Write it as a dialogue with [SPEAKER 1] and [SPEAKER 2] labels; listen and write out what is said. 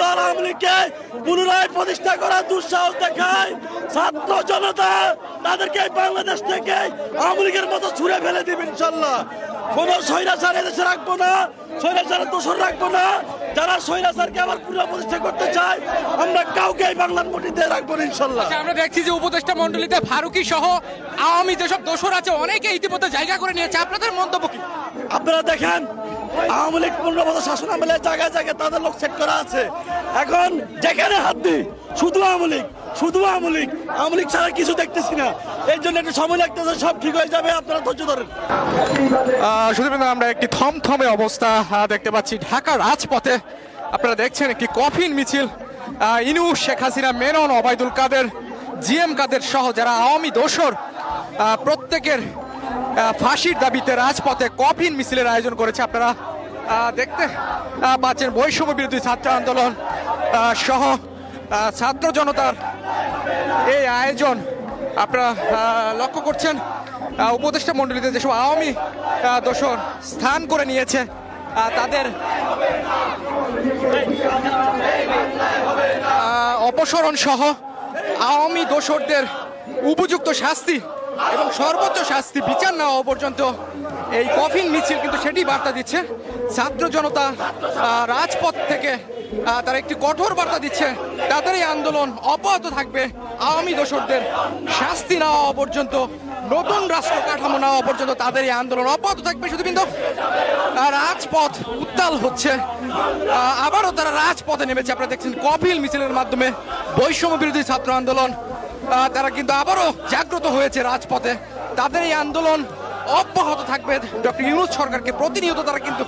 [SPEAKER 1] দল আওয়ামী লীগকে পুনরায় প্রতিষ্ঠা করার দুঃসাহস দেখায়, ছাত্র জনতা তাদেরকে বাংলাদেশ থেকে আওয়ামী লীগের মতো ছুড়ে ফেলে দিবে ইনশাল্লাহ। কোন স্বৈরাচার এদেশে রাখবো না, স্বৈরাচারের দোষর রাখবো না। যারা স্বৈরাচারকে আবার পুনঃপ্রতিষ্ঠা করতে চায় আমরা কাউকে এই বাংলার মাটিতে রাখবো না ইনশাল্লাহ।
[SPEAKER 2] আমরা দেখছি যে উপদেষ্টা মন্ডলীতে ফারুকী সহ আওয়ামী যেসব দোসর আছে অনেকে ইতিমধ্যে জায়গা করে নিয়েছে, আপনাদের মন্তব্য কি?
[SPEAKER 1] আপনারা দেখেন আওয়ামী লীগ 15 বছর শাসন আমলে জায়গায় জায়গায় তাদের লোক সেট করা আছে। এখন যেখানে হাত দিই শুধু আওয়ামী লীগ, শুধু আওয়ামী লীগ, আওয়ামী লীগ ছাড়া কিছু দেখতেছি না। এই জন্য একটু সময় লাগতেছে, সব ঠিক হয়ে যাবে, আপনারা ধৈর্য ধরেন।
[SPEAKER 2] শুধুমাত্র আমরা একটি থমথমে অবস্থা দেখতে পাচ্ছি ঢাকার রাজপথে। আপনারা দেখছেন একটি কফিন মিছিল। ইনুস, শেখ হাসিনা, মেনন, ওবায়দুল কাদের, জিএম কাদের সহ যারা আওয়ামী দোসর প্রত্যেকের ফাঁসির দাবিতে রাজপথে কফিন মিছিলের আয়োজন করেছে। আপনারা দেখতে পাচ্ছেন বৈষম্য বিরোধী ছাত্র আন্দোলন সহ ছাত্র জনতার এই আয়োজন আপনারা লক্ষ্য করছেন। উপদেষ্টা মণ্ডলীতে যেসব আওয়ামী দোসর স্থান করে নিয়েছে তাদের অপসারণ সহ আওয়ামী দোসরদের উপযুক্ত শাস্তি এবং সর্বোচ্চ শাস্তি বিচার না হওয়া পর্যন্ত এই কফিন মিছিল কিন্তু সেটি বার্তা দিচ্ছে। ছাত্র জনতা রাজপথ থেকে তারা একটি কঠোর বার্তা দিচ্ছে, তাদের এই আন্দোলন অব্যাহত থাকবে আওয়ামী দোসরদের শাস্তি না হওয়া পর্যন্ত, নতুন রাষ্ট্র কাঠামো না হওয়া পর্যন্ত তাদের এই আন্দোলন অব্যাহত থাকবে। শুধু কিন্তু রাজপথ উত্তাল হচ্ছে, আবারও তারা রাজপথে নেমেছে। আপনারা দেখছেন কফিন মিছিলের মাধ্যমে বৈষম্য বিরোধী ছাত্র আন্দোলন তারা কিন্তু আবারও জাগ্রত হয়েছে রাজপথে। তাদের এই আন্দোলন অব্যাহত থাকবে। ডক্টর ইউনূস সরকারকে প্রতিনিয়ত তারা কিন্তু